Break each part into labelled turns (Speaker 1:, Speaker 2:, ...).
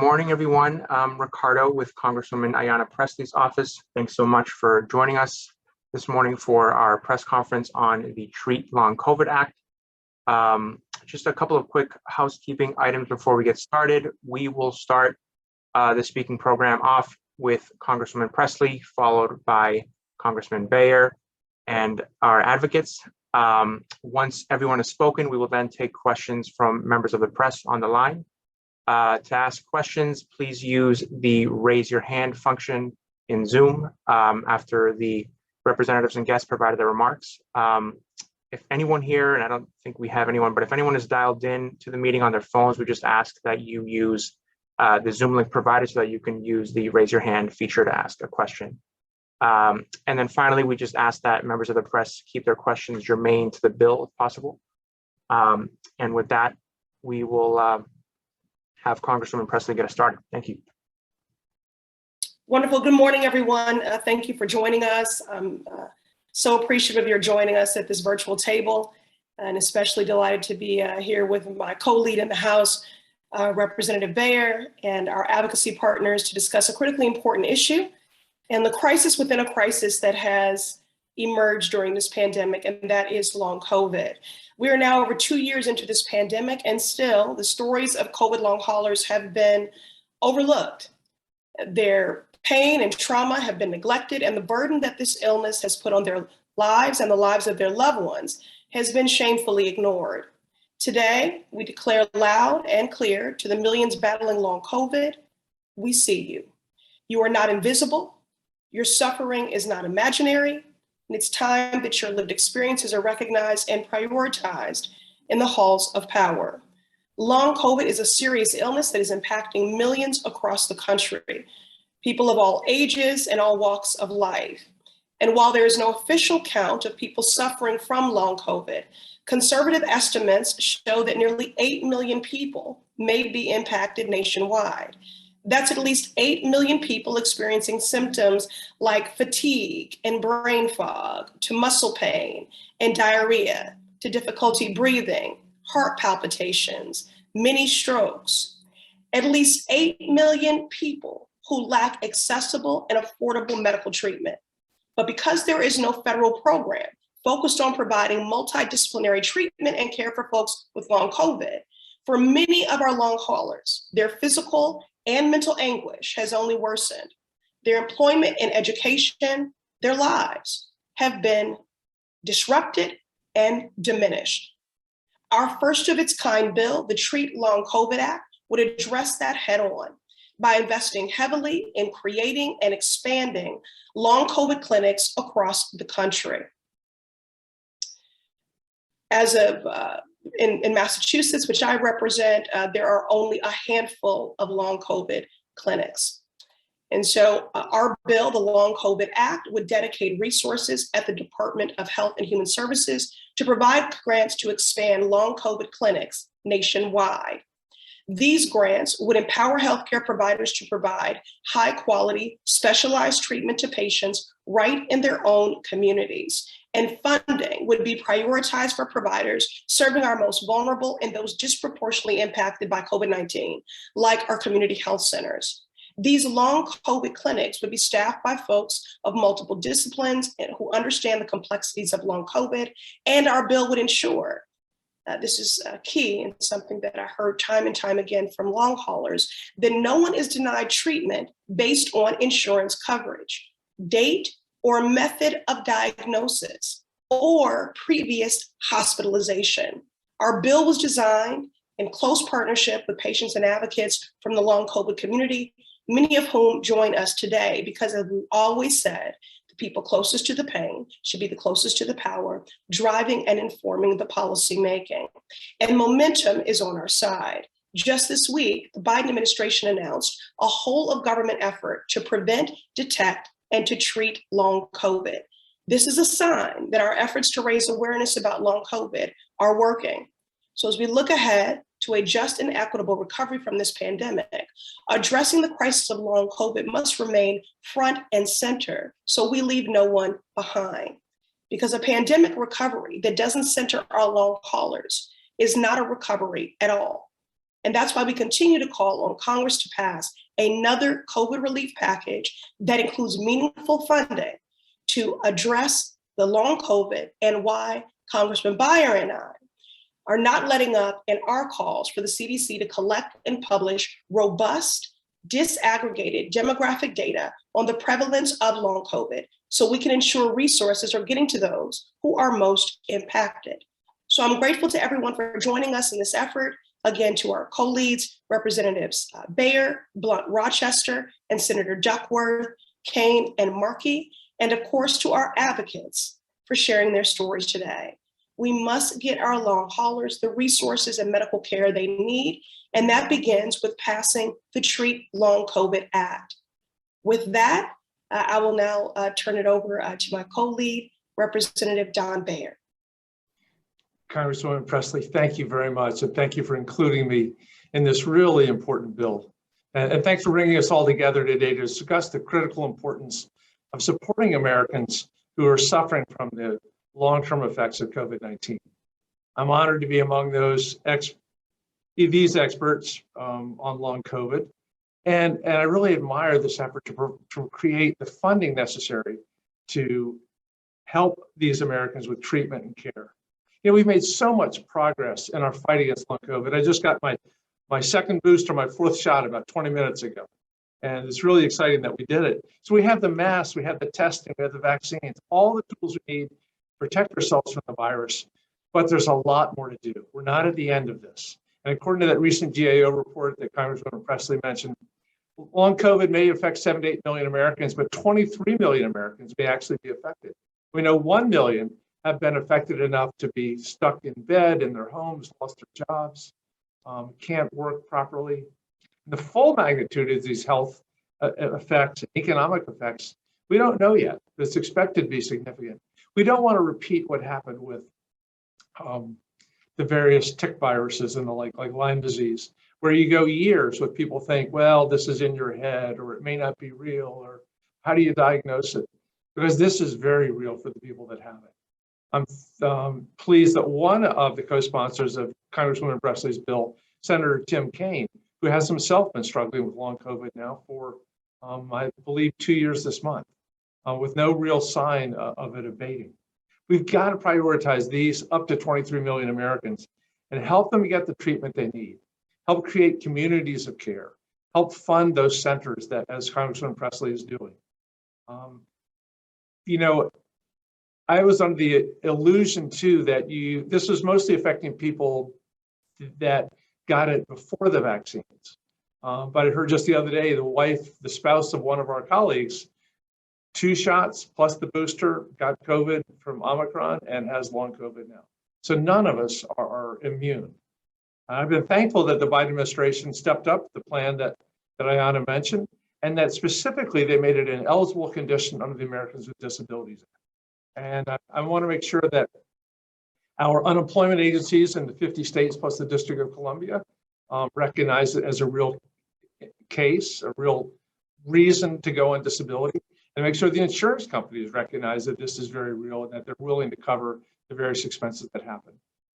Speaker 1: morning, everyone. I'm Ricardo with Congresswoman Ayanna Pressley's office. Thanks so much for joining us this morning for our press conference on the Treat Long COVID Act. Just a couple of quick housekeeping items before we get started. We will start the speaking program off with Congresswoman Pressley, followed by Congressman Bayer and our advocates. Once everyone has spoken, we will then take questions from members of the press on the line. To ask questions, please use the raise your hand function in Zoom after the representatives and guests provided their remarks. If anyone here, and I don't think we have anyone, but if anyone is dialed in to the meeting on their phones, we just ask that you use the Zoom link provided so that you can use the raise your hand feature to ask a question. And then finally, we just ask that members of the press keep their questions germane to the bill if possible. And with that, we will have Congresswoman Pressley get us started. Thank you.
Speaker 2: Wonderful. Good morning, everyone. Thank you for joining us. I'm so appreciative of your joining us at this virtual table, and especially delighted to be here with my co-lead in the House, Representative Bayer, and our advocacy partners to discuss a critically important issue and the crisis within a crisis that has emerged during this pandemic, and that is long COVID. We are now over 2 years into this pandemic, and still the stories of COVID long haulers have been overlooked. Their pain and trauma have been neglected, and the burden that this illness has put on their lives and the lives of their loved ones has been shamefully ignored. Today, we declare loud and clear to the millions battling long COVID, we see you. You are not invisible. Your suffering is not imaginary. And it's time that your lived experiences are recognized and prioritized in the halls of power. Long COVID is a serious illness that is impacting millions across the country, people of all ages and all walks of life. And while there is no official count of people suffering from long COVID, conservative estimates show that nearly 8 million people may be impacted nationwide. That's at least 8 million people experiencing symptoms like fatigue and brain fog, to muscle pain and diarrhea, to difficulty breathing, heart palpitations, mini strokes. At least 8 million people who lack accessible and affordable medical treatment. But because there is no federal program focused on providing multidisciplinary treatment and care for folks with long COVID, for many of our long haulers, their physical and mental anguish has only worsened. Their employment and education, their lives have been disrupted and diminished. Our first of its kind bill, the Treat Long COVID Act, would address that head on by investing heavily in creating and expanding long COVID clinics across the country. As of in Massachusetts, which I represent, there are only a handful of long COVID clinics. And so our bill, the Long COVID Act, would dedicate resources at the Department of Health and Human Services to provide grants to expand long COVID clinics nationwide. These grants would empower healthcare providers to provide high quality, specialized treatment to patients right in their own communities. And funding would be prioritized for providers serving our most vulnerable and those disproportionately impacted by COVID-19, like our community health centers. These long COVID clinics would be staffed by folks of multiple disciplines and who understand the complexities of long COVID, and our bill would ensure, this is key and something that I heard time and time again from long haulers, that no one is denied treatment based on insurance coverage, date, or method of diagnosis, or previous hospitalization. Our bill was designed in close partnership with patients and advocates from the long COVID community, many of whom join us today, because as we always said, the people closest to the pain should be the closest to the power, driving and informing the policy making. And momentum is on our side. Just this week, the Biden administration announced a whole of government effort to prevent, detect, and to treat long COVID. This is a sign that our efforts to raise awareness about long COVID are working. So as we look ahead to a just and equitable recovery from this pandemic, addressing the crisis of long COVID must remain front and center so we leave no one behind. Because a pandemic recovery that doesn't center our long haulers is not a recovery at all. And that's why we continue to call on Congress to pass another COVID relief package that includes meaningful funding to address the long COVID, and why Congressman Beyer and I are not letting up in our calls for the CDC to collect and publish robust, disaggregated demographic data on the prevalence of long COVID so we can ensure resources are getting to those who are most impacted. So I'm grateful to everyone for joining us in this effort. Again, to our co-leads, Representatives Beyer, Blunt Rochester, and Senator Duckworth, Kane, and Markey, and of course to our advocates for sharing their stories today. We must get our long haulers the resources and medical care they need, and that begins with passing the Treat Long COVID Act. With that, I will now turn it over to my co-lead, Representative Don Beyer.
Speaker 3: Congresswoman Pressley, thank you very much, and thank you for including me in this really important bill. And thanks for bringing us all together today to discuss the critical importance of supporting Americans who are suffering from the long-term effects of COVID-19. I'm honored to be among these experts on long COVID, and I really admire this effort to create the funding necessary to help these Americans with treatment and care. You know, we've made so much progress in our fight against long COVID. I just got my second booster, my fourth shot about 20 minutes ago. And it's really exciting that we did it. So we have the masks, we have the testing, we have the vaccines, all the tools we need to protect ourselves from the virus. But there's a lot more to do. We're not at the end of this. And according to that recent GAO report that Congresswoman Pressley mentioned, long COVID may affect 7 to 8 million Americans, but 23 million Americans may actually be affected. We know 1 million have been affected enough to be stuck in bed in their homes, lost their jobs, can't work properly. The full magnitude of these health effects, economic effects, we don't know yet, but it's expected to be significant. We don't want to repeat what happened with the various tick viruses and the like Lyme disease, where you go years with people think, well, this is in your head, or it may not be real, or how do you diagnose it? Because this is very real for the people that have it. I'm pleased that one of the co-sponsors of Congresswoman Pressley's bill, Senator Tim Kaine, who has himself been struggling with long COVID now for, I believe, 2 years this month, with no real sign of it abating. We've got to prioritize these up to 23 million Americans and help them get the treatment they need, help create communities of care, help fund those centers that, as Congresswoman Pressley is doing. You know, I was under the illusion too that this was mostly affecting people that got it before the vaccines. But I heard just the other day, the spouse of one of our colleagues, 2 shots plus the booster, got COVID from Omicron and has long COVID now. So none of us are immune. I've been thankful that the Biden administration stepped up the plan that Ayanna mentioned, and that specifically they made it an eligible condition under the Americans with Disabilities Act. And I want to make sure that our unemployment agencies in the 50 states plus the District of Columbia recognize it as a real case, a real reason to go on disability, and make sure the insurance companies recognize that this is very real and that they're willing to cover the various expenses that happen.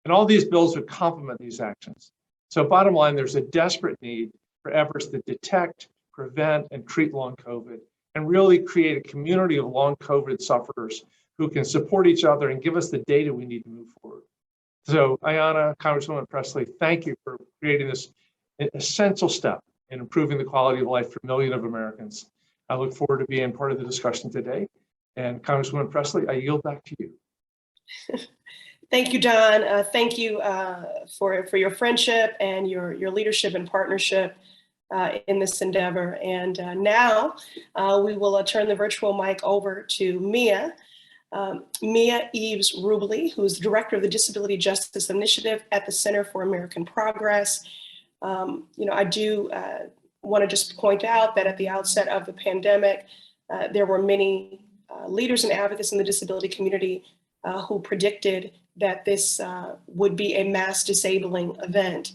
Speaker 3: And all these bills would complement these actions. So bottom line, there's a desperate need for efforts to detect, prevent, and treat long COVID, and really create a community of long COVID sufferers who can support each other and give us the data we need to move forward. So Ayanna, Congresswoman Pressley, thank you for creating this essential step in improving the quality of life for millions of Americans. I look forward to being part of the discussion today. And Congresswoman Pressley, I yield back to you.
Speaker 2: Thank you, Don. Thank you for your friendship and your leadership and partnership in this endeavor. And now we will turn the virtual mic over to Mia. Mia Eves Rubley, who is the director of the Disability Justice Initiative at the Center for American Progress. I do want to just point out that at the outset of the pandemic, there were many leaders and advocates in the disability community who predicted that this would be a mass disabling event.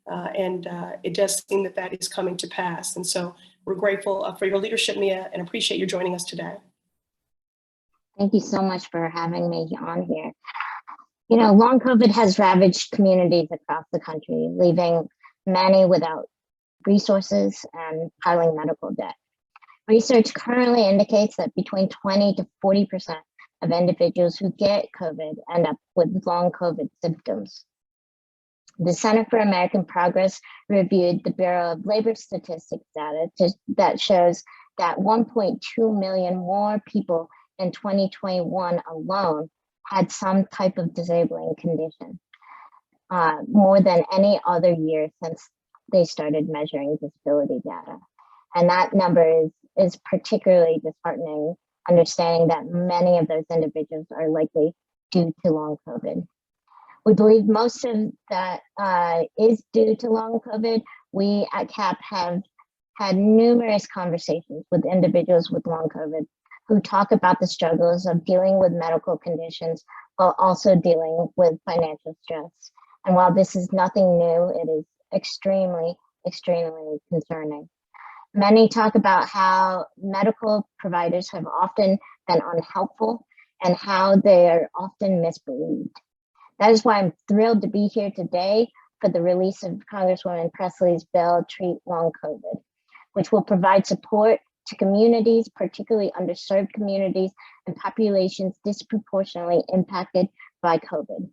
Speaker 2: And it does seem that that is coming to pass. And so we're grateful for your leadership, Mia, and appreciate you joining us today.
Speaker 4: Thank you so much for having me on here. You know, long COVID has ravaged communities across the country, leaving many without resources and piling medical debt. Research currently indicates that between 20 to 40% of individuals who get COVID end up with long COVID symptoms. The Center for American Progress reviewed the Bureau of Labor Statistics data that shows that 1.2 million more people in 2021 alone had some type of disabling condition, more than any other year since they started measuring disability data. And that number is particularly disheartening, understanding that many of those individuals are likely due to long COVID. We believe most of that is due to long COVID. We at CAP have had numerous conversations with individuals with long COVID who talk about the struggles of dealing with medical conditions while also dealing with financial stress. And while this is nothing new, it is extremely, extremely concerning. Many talk about how medical providers have often been unhelpful and how they are often misbelieved. That is why I'm thrilled to be here today for the release of Congresswoman Pressley's bill, Treat Long COVID, which will provide support to communities, particularly underserved communities and populations disproportionately impacted by COVID.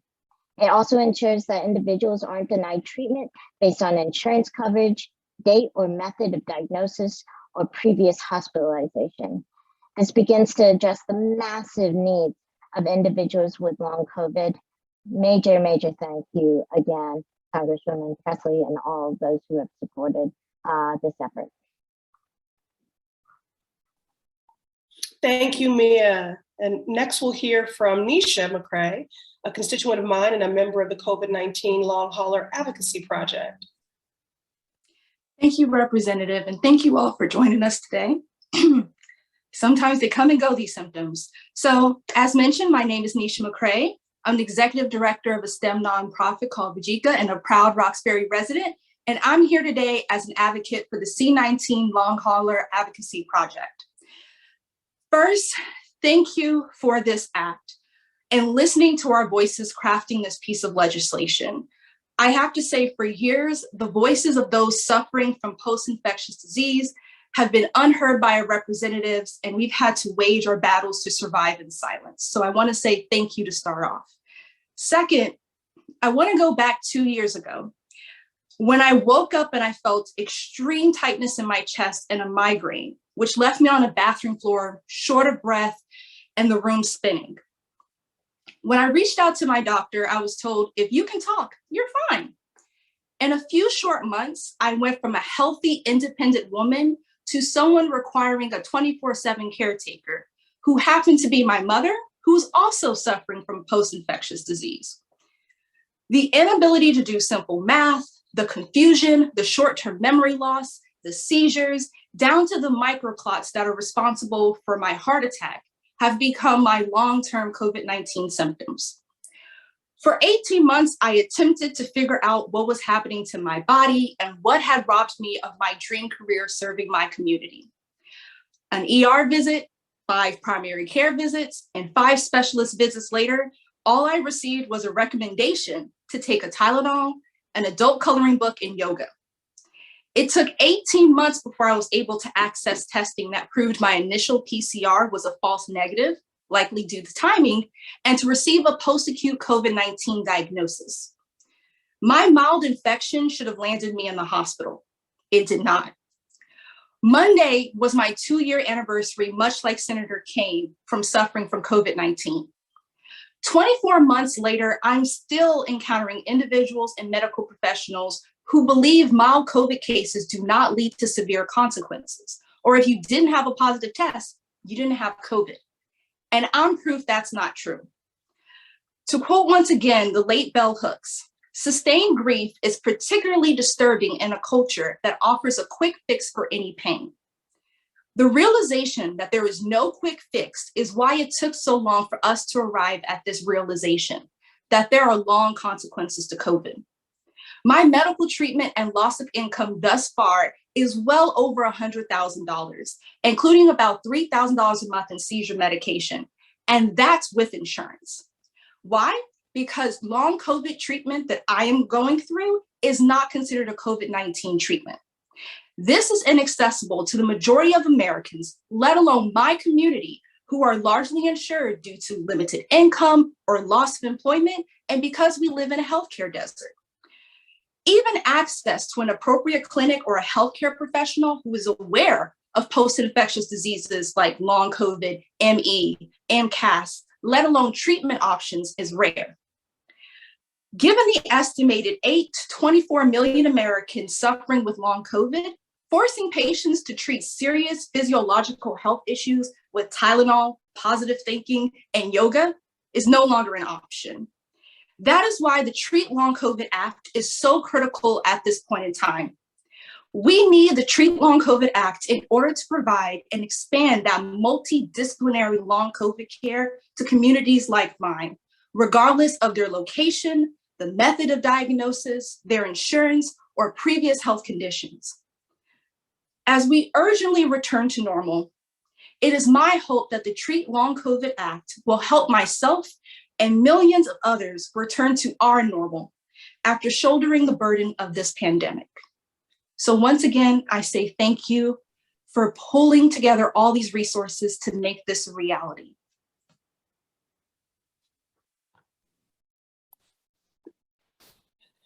Speaker 4: It also ensures that individuals aren't denied treatment based on insurance coverage, date or method of diagnosis, or previous hospitalization. This begins to address the massive needs of individuals with long COVID. Major, major thank you again, Congresswoman Pressley and all of those who have supported this effort.
Speaker 2: Thank you, Mia. And next we'll hear from Nisha McCray, a constituent of mine and a member of the COVID-19 Long Hauler Advocacy Project.
Speaker 5: Thank you, Representative, and thank you all for joining us today. Sometimes they come and go, these symptoms. So as mentioned, my name is Nisha McCray. I'm the executive director of a STEM nonprofit called Vajika and a proud Roxbury resident. And I'm here today as an advocate for the C19 Long Hauler Advocacy Project. First, thank you for this act and listening to our voices crafting this piece of legislation. I have to say, for years, the voices of those suffering from post-infectious disease have been unheard by our representatives, and we've had to wage our battles to survive in silence. So I want to say thank you to start off. Second, I want to go back 2 years ago when I woke up and I felt extreme tightness in my chest and a migraine, which left me on a bathroom floor, short of breath, and the room spinning. When I reached out to my doctor, I was told, if you can talk, you're fine. In a few short months, I went from a healthy, independent woman to someone requiring a 24/7 caretaker who happened to be my mother, who's also suffering from post-infectious disease. The inability to do simple math, the confusion, the short-term memory loss, the seizures, down to the microclots that are responsible for my heart attack have become my long-term COVID-19 symptoms. For 18 months, I attempted to figure out what was happening to my body and what had robbed me of my dream career serving my community. An ER visit, 5 primary care visits, and 5 specialist visits later, all I received was a recommendation to take a Tylenol, an adult coloring book, and yoga. It took 18 months before I was able to access testing that proved my initial PCR was a false negative, likely due to timing, and to receive a post-acute COVID-19 diagnosis. My mild infection should have landed me in the hospital. It did not. Monday was my 2-year anniversary, much like Senator Kane, from suffering from COVID-19. 24 months later, I'm still encountering individuals and medical professionals who believe mild COVID cases do not lead to severe consequences, or if you didn't have a positive test, you didn't have COVID. And I'm proof that's not true. To quote once again the late Bell Hooks, sustained grief is particularly disturbing in a culture that offers a quick fix for any pain. The realization that there is no quick fix is why it took so long for us to arrive at this realization that there are long consequences to COVID. My medical treatment and loss of income thus far is well over $100,000, including about $3,000 a month in seizure medication, and that's with insurance. Why? Because long COVID treatment that I am going through is not considered a COVID-19 treatment. This is inaccessible to the majority of Americans, let alone my community, who are largely insured due to limited income or loss of employment, and because we live in a healthcare desert. Even access to an appropriate clinic or a healthcare professional who is aware of post-infectious diseases like long COVID, ME, MCAS, let alone treatment options, is rare. Given the estimated 8 to 24 million Americans suffering with long COVID, forcing patients to treat serious physiological health issues with Tylenol, positive thinking, and yoga is no longer an option. That is why the Treat Long COVID Act is so critical at this point in time. We need the Treat Long COVID Act in order to provide and expand that multidisciplinary long COVID care to communities like mine, regardless of their location, the method of diagnosis, their insurance, or previous health conditions. As we urgently return to normal, it is my hope that the Treat Long COVID Act will help myself and millions of others return to our normal after shouldering the burden of this pandemic. So once again, I say thank you for pulling together all these resources to make this a reality.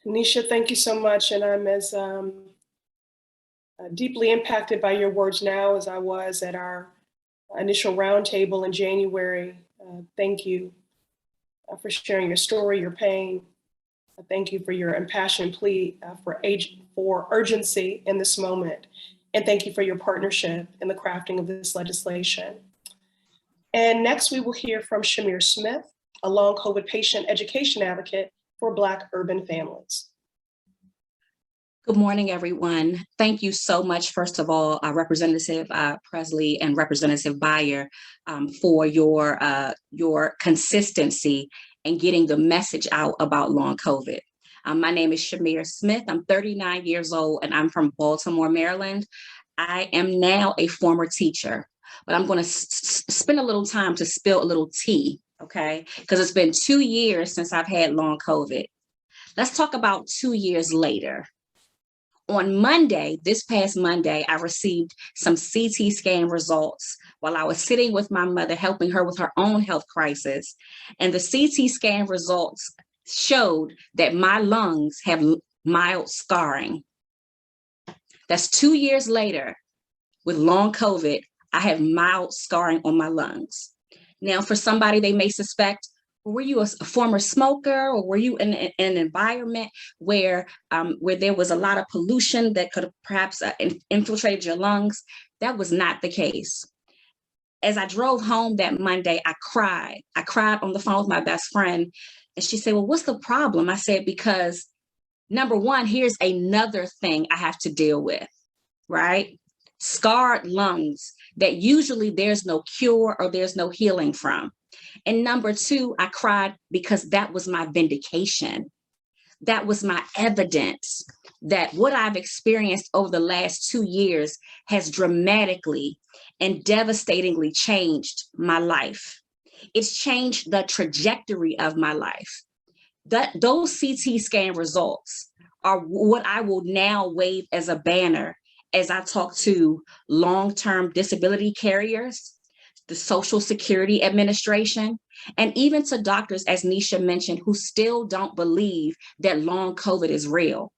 Speaker 2: Nisha, thank you so much. And I'm as deeply impacted by your words now as I was at our initial roundtable in January. Thank you for sharing your story, your pain. Thank you for your impassioned plea for urgency in this moment. And thank you for your partnership in the crafting of this legislation. And next we will hear from Shamir Smith, a long COVID patient education advocate for Black urban families.
Speaker 6: Good morning, everyone. Thank you so much, first of all, Representative Pressley and Representative Beyer, for your consistency in getting the message out about long COVID. My name is Shamir Smith. I'm 39 years old and I'm from Baltimore, Maryland. I am now a former teacher, but I'm going to spend a little time to spill a little tea, okay? Because it's been 2 years since I've had long COVID. Let's talk about 2 years later. On Monday, this past Monday, I received some CT scan results while I was sitting with my mother, helping her with her own health crisis. And the CT scan results showed that my lungs have mild scarring. That's 2 years later. With long COVID, I have mild scarring on my lungs. Now, for somebody, they may suspect, were you a former smoker, or were you in an environment where there was a lot of pollution that could have perhaps infiltrated your lungs? That was not the case. As I drove home that Monday, I cried. I cried on the phone with my best friend, and she said, well, what's the problem? I said, because number one, here's another thing I have to deal with, right? Scarred lungs that usually there's no cure or there's no healing from. And number two, I cried because that was my vindication. That was my evidence that what I've experienced over the last 2 years has dramatically and devastatingly changed my life. It's changed the trajectory of my life. Those CT scan results are what I will now wave as a banner as I talk to long-term disability carriers, the Social Security Administration, and even to doctors, as Nisha mentioned, who still don't believe that long COVID is real.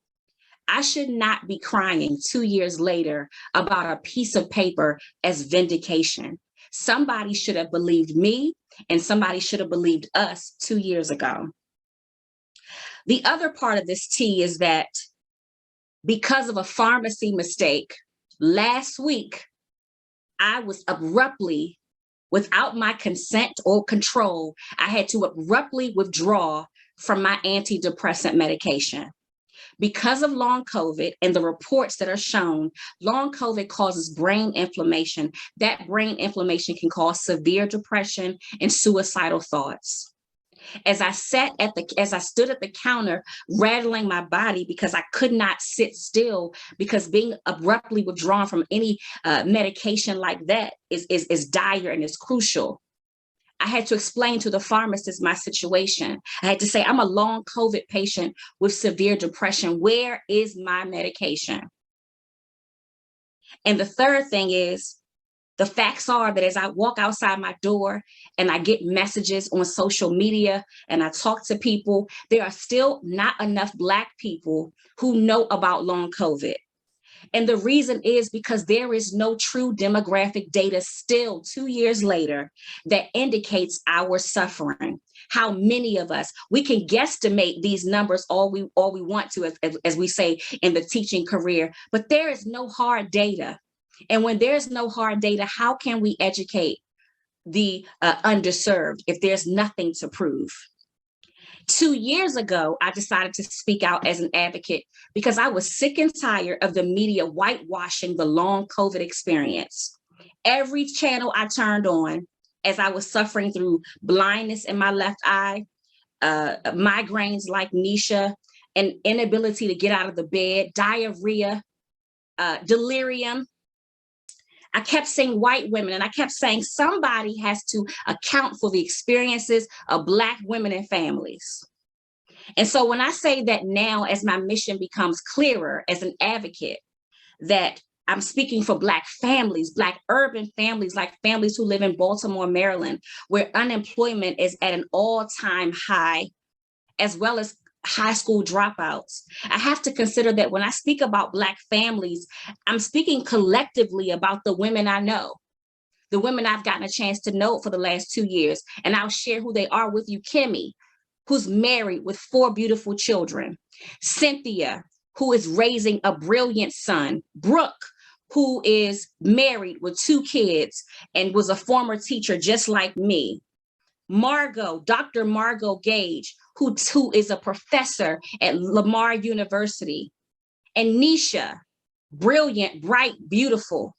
Speaker 6: I should not be crying 2 years later about a piece of paper as vindication. Somebody should have believed me, and somebody should have believed us 2 years ago. The other part of this tea is that because of a pharmacy mistake, last week, I was abruptly, without my consent or control, I had to abruptly withdraw from my antidepressant medication. Because of long COVID and the reports that are shown, long COVID causes brain inflammation. That brain inflammation can cause severe depression and suicidal thoughts. As I stood at the counter, rattling my body because I could not sit still, because being abruptly withdrawn from any medication like that is dire and is crucial. I had to explain to the pharmacist my situation. I had to say, I'm a long COVID patient with severe depression. Where is my medication? And the third thing is, the facts are that as I walk outside my door and I get messages on social media and I talk to people, there are still not enough Black people who know about long COVID. And the reason is because there is no true demographic data still 2 years later that indicates our suffering. How many of us, we can guesstimate these numbers all we want to, as we say in the teaching career, but there is no hard data. And when there's no hard data, how can we educate the underserved if there's nothing to prove? 2 years ago, I decided to speak out as an advocate because I was sick and tired of the media whitewashing the long COVID experience. Every channel I turned on, as I was suffering through blindness in my left eye, migraines like Nisha, an inability to get out of the bed, diarrhea, delirium, I kept saying white women, and I kept saying somebody has to account for the experiences of Black women and families. And so when I say that now, as my mission becomes clearer as an advocate, that I'm speaking for Black families, Black urban families, like families who live in Baltimore, Maryland, where unemployment is at an all-time high, as well as high school dropouts. I have to consider that when I speak about Black families, I'm speaking collectively about the women I know, the women I've gotten a chance to know for the last 2 years. And I'll share who they are with you. Kimmy, who's married with 4 beautiful children. Cynthia, who is raising a brilliant son. Brooke, who is married with 2 kids and was a former teacher just like me. Margot, Dr. Margot Gage, who is a professor at Lamar University. And Nisha, brilliant, bright, beautiful.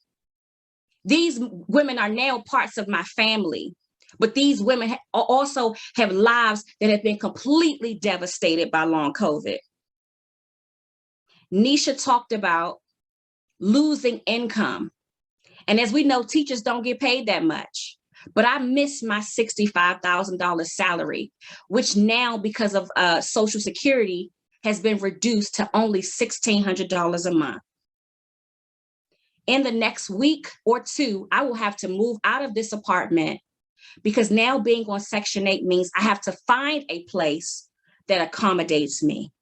Speaker 6: These women are now parts of my family, but these women also have lives that have been completely devastated by long COVID. Nisha talked about losing income. And as we know, teachers don't get paid that much. But I missed my $65,000 salary, which now, because of Social Security, has been reduced to only $1,600 a month. In the next week or 2, I will have to move out of this apartment because now being on Section 8 means I have to find a place that accommodates me.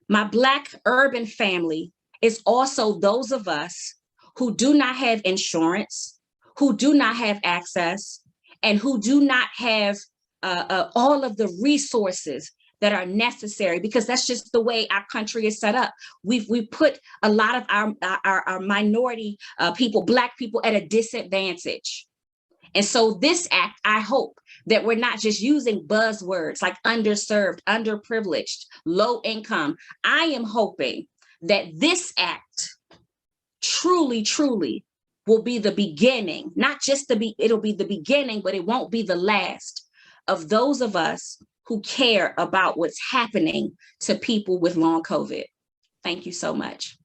Speaker 6: My Black urban family is also those of us who do not have insurance, who do not have access, and who do not have all of the resources that are necessary, because that's just the way our country is set up. We've put a lot of our minority people, Black people, at a disadvantage. And so this act, I hope that we're not just using buzzwords like underserved, underprivileged, low income. I am hoping that this act truly, truly will be the beginning, not just it'll be the beginning, but it won't be the last of those of us who care about what's happening to people with long COVID. Thank you so much.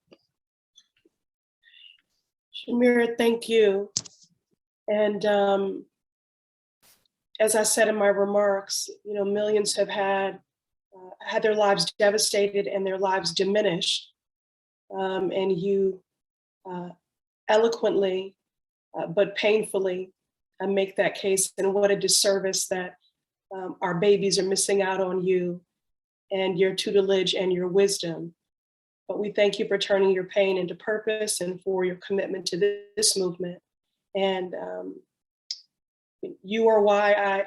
Speaker 2: Shamira, thank you. And as I said in my remarks, millions have had their lives devastated and their lives diminished. And you eloquently, but painfully, make that case. And what a disservice that our babies are missing out on you and your tutelage and your wisdom. But we thank you for turning your pain into purpose and for your commitment to this movement. And you are why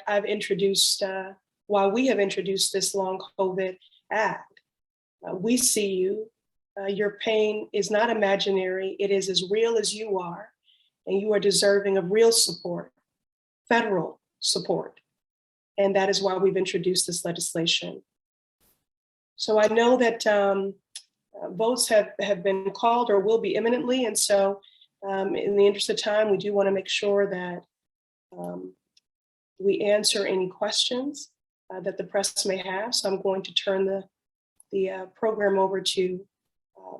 Speaker 2: why we have introduced this Long COVID Act. We see you. Your pain is not imaginary. It is as real as you are, and you are deserving of real support, federal support. And that is why we've introduced this legislation. So I know that votes have been called or will be imminently. And so in the interest of time, we do want to make sure that we answer any questions that the press may have. So I'm going to turn the program over to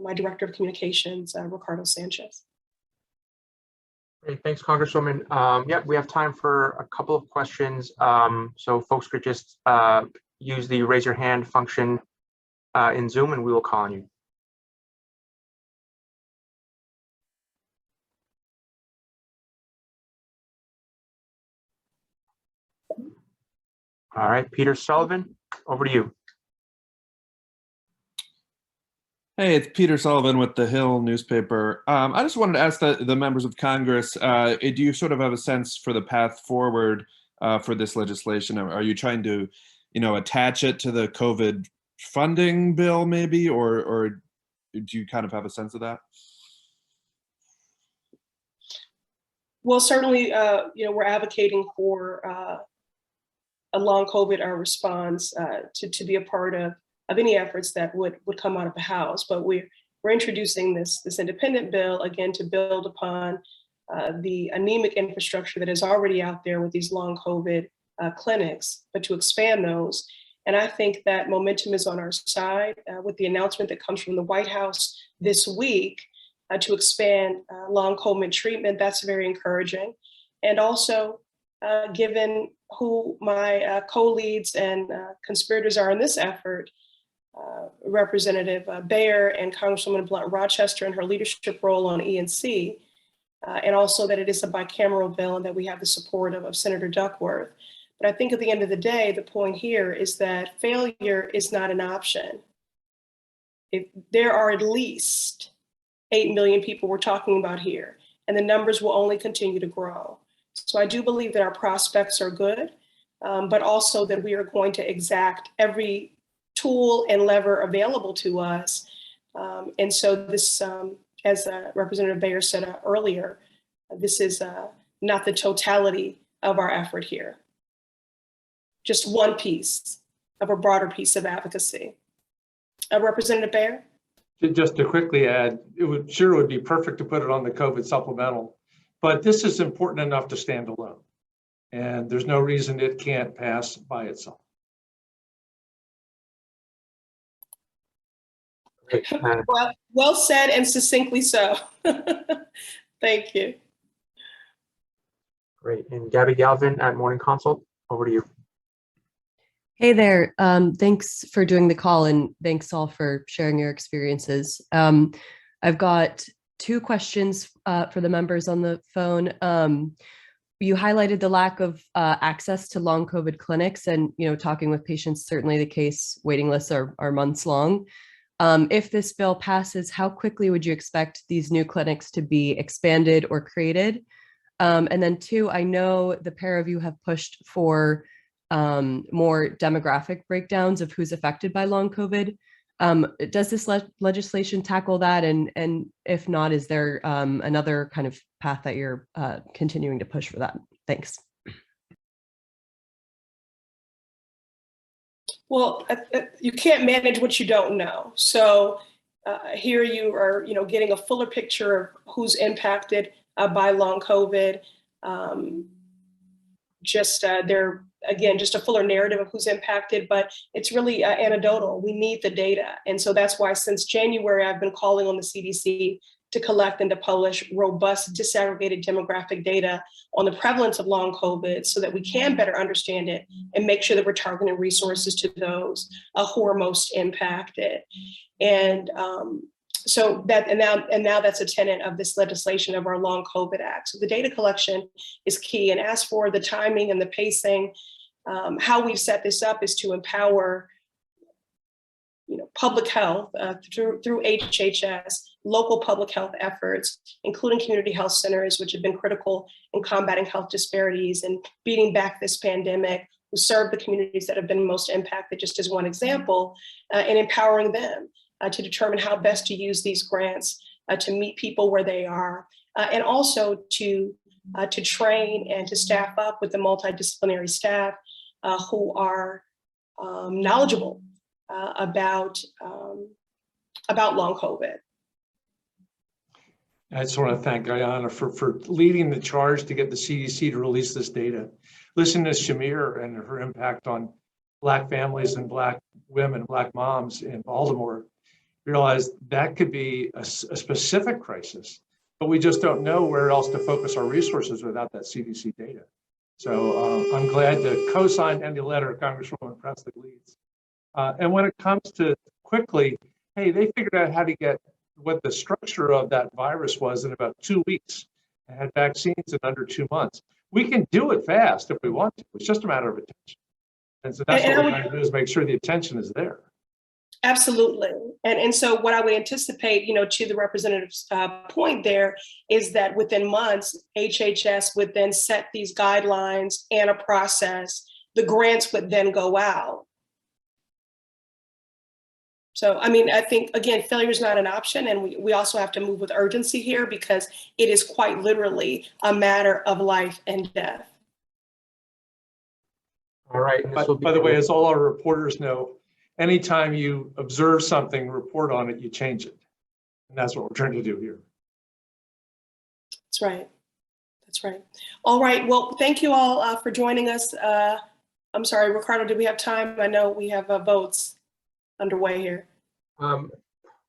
Speaker 2: my Director of Communications, Ricardo Sanchez.
Speaker 1: Great, thanks, Congresswoman. Yeah, we have time for a couple of questions. So folks could just use the raise your hand function in Zoom and we will call on you. All right, Peter Sullivan, over to you.
Speaker 7: Hey, it's Peter Sullivan with the Hill newspaper. I just wanted to ask the members of Congress, do you sort of have a sense for the path forward for this legislation? Are you trying to, attach it to the COVID funding bill maybe, or do you kind of have a sense of that?
Speaker 2: Well, certainly, we're advocating for a long COVID response to be a part of any efforts that would come out of the House. But we're introducing this independent bill, again, to build upon the anemic infrastructure that is already out there with these long COVID clinics, but to expand those. And I think that momentum is on our side with the announcement that comes from the White House this week to expand long COVID treatment. That's very encouraging. And also, given who my co-leads and conspirators are in this effort, Representative Bayer and Congresswoman Blunt Rochester and her leadership role on E&C, and also that it is a bicameral bill and that we have the support of Senator Duckworth. But I think at the end of the day, the point here is that failure is not an option. If there are at least 8 million people we're talking about here, and the numbers will only continue to grow. So I do believe that our prospects are good, but also that we are going to exact every tool and lever available to us. And so this, as Representative Bayer said earlier, this is not the totality of our effort here. Just one piece of a broader piece of advocacy. Representative Bayer?
Speaker 3: Just to quickly add, it would be perfect to put it on the COVID supplemental, but this is important enough to stand alone. And there's no reason it can't pass by itself.
Speaker 2: Well said and succinctly so. Thank you.
Speaker 1: Great, and Gabby Galvin at Morning Consult, over to you.
Speaker 8: Hey there, thanks for doing the call and thanks all for sharing your experiences. I've got two questions for the members on the phone. You highlighted the lack of access to long COVID clinics and, talking with patients, certainly the case, waiting lists are months long. If this bill passes, how quickly would you expect these new clinics to be expanded or created? And then two, I know the pair of you have pushed for more demographic breakdowns of who's affected by long COVID. Does this legislation tackle that? And if not, is there another kind of path that you're continuing to push for that? Thanks.
Speaker 2: Well, you can't manage what you don't know. So here you are, getting a fuller picture of who's impacted by long COVID. Just a fuller narrative of who's impacted, but it's really anecdotal. We need the data. And so that's why since January, I've been calling on the CDC to collect and to publish robust disaggregated demographic data on the prevalence of long COVID so that we can better understand it and make sure that we're targeting resources to those who are most impacted. And so that, and now that's a tenet of this legislation of our Long COVID Act. So the data collection is key. And as for the timing and the pacing, how we've set this up is to empower public health through HHS, local public health efforts, including community health centers, which have been critical in combating health disparities and beating back this pandemic, who serve the communities that have been most impacted, just as one example, and empowering them to determine how best to use these grants to meet people where they are, and also to train and to staff up with the multidisciplinary staff who are knowledgeable about long COVID.
Speaker 3: I just want to thank Ayanna for leading the charge to get the CDC to release this data. Listen to Shamir and her impact on Black families and Black women, Black moms in Baltimore. Realize that could be a specific crisis but we just don't know where else to focus our resources without that CDC data. So I'm glad to co-sign any letter Congresswoman Pressley leads. And when it comes to quickly, hey, they figured out how to get what the structure of that virus was in about 2 weeks and had vaccines in under 2 months. We can do it fast if we want to. It's just a matter of attention. And so that's what we're trying to do, is make sure the attention is there.
Speaker 2: Absolutely. And so what I would anticipate, to the representative's point there, is that within months, HHS would then set these guidelines and a process. The grants would then go out. So, I think, again, failure is not an option. And we also have to move with urgency here, because it is quite literally a matter of life and death.
Speaker 1: All right. And this will
Speaker 3: By the way, as all our reporters know, anytime you observe something, report on it, you change it. And that's what we're trying to do here.
Speaker 2: That's right. That's right. All right. Well, thank you all for joining us. I'm sorry, Ricardo, do we have time? I know we have votes underway here.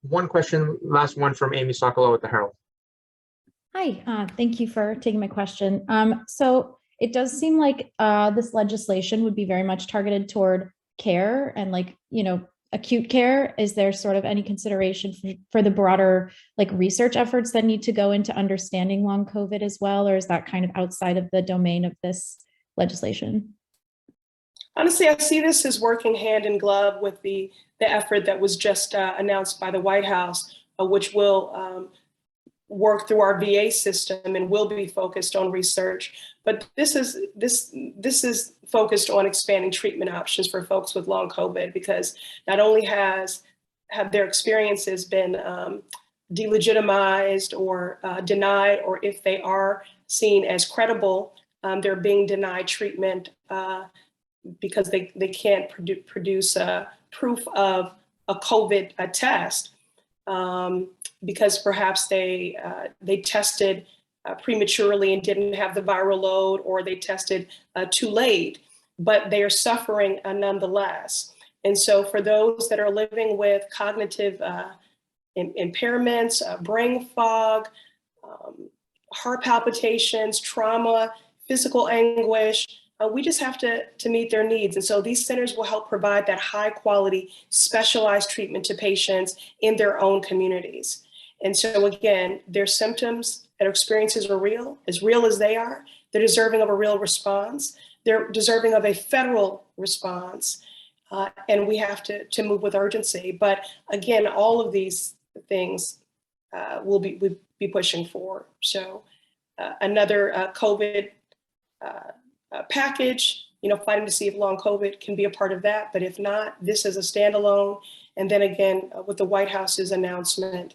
Speaker 1: One question, last one from Amy Sokolow at the Herald.
Speaker 9: Hi, thank you for taking my question. So it does seem like this legislation would be very much targeted toward care and acute care. Is there sort of any consideration for the broader research efforts that need to go into understanding long COVID as well? Or is that kind of outside of the domain of this legislation?
Speaker 2: Honestly, I see this as working hand in glove with the effort that was just announced by the White House, which will work through our VA system and will be focused on research. But this is focused on expanding treatment options for folks with long COVID, because not only have their experiences been delegitimized or denied, or if they are seen as credible, they're being denied treatment because they can't produce proof of a COVID test, because perhaps they tested prematurely and didn't have the viral load, or they tested too late, but they are suffering nonetheless. And so for those that are living with cognitive impairments, brain fog, heart palpitations, trauma, physical anguish, we just have to meet their needs. And so these centers will help provide that high quality, specialized treatment to patients in their own communities. And so again, their symptoms, their experiences are real as they are. They're deserving of a real response. They're deserving of a federal response. And we have to move with urgency. But again, all of these things we'll be pushing for. So another COVID package, fighting to see if long COVID can be a part of that. But if not, this is a standalone. And then again, with the White House's announcement,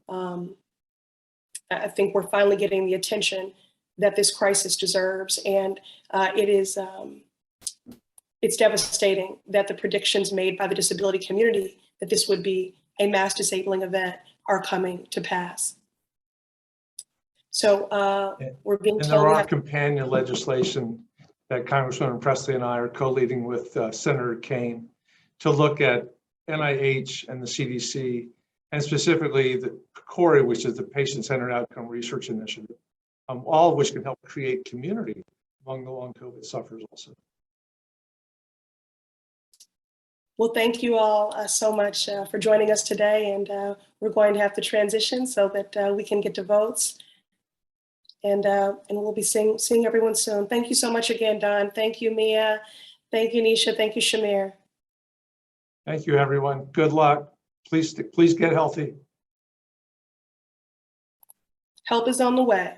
Speaker 2: I think we're finally getting the attention that this crisis deserves. And it's devastating that the predictions made by the disability community that this would be a mass disabling event are coming to pass. So we're being told.
Speaker 3: And there are companion legislation that Congresswoman Pressley and I are co-leading with Senator Kaine to look at NIH and the CDC, and specifically the CORI, which is the Patient-Centered Outcome Research Initiative, all of which can help create community among the long COVID sufferers also.
Speaker 2: Well, thank you all so much for joining us today. And we're going to have to transition so that we can get to votes. And we'll be seeing everyone soon. Thank you so much again, Don. Thank you, Mia. Thank you, Nisha. Thank you, Shamir.
Speaker 3: Thank you, everyone. Good luck. Please get healthy.
Speaker 2: Help is on the way.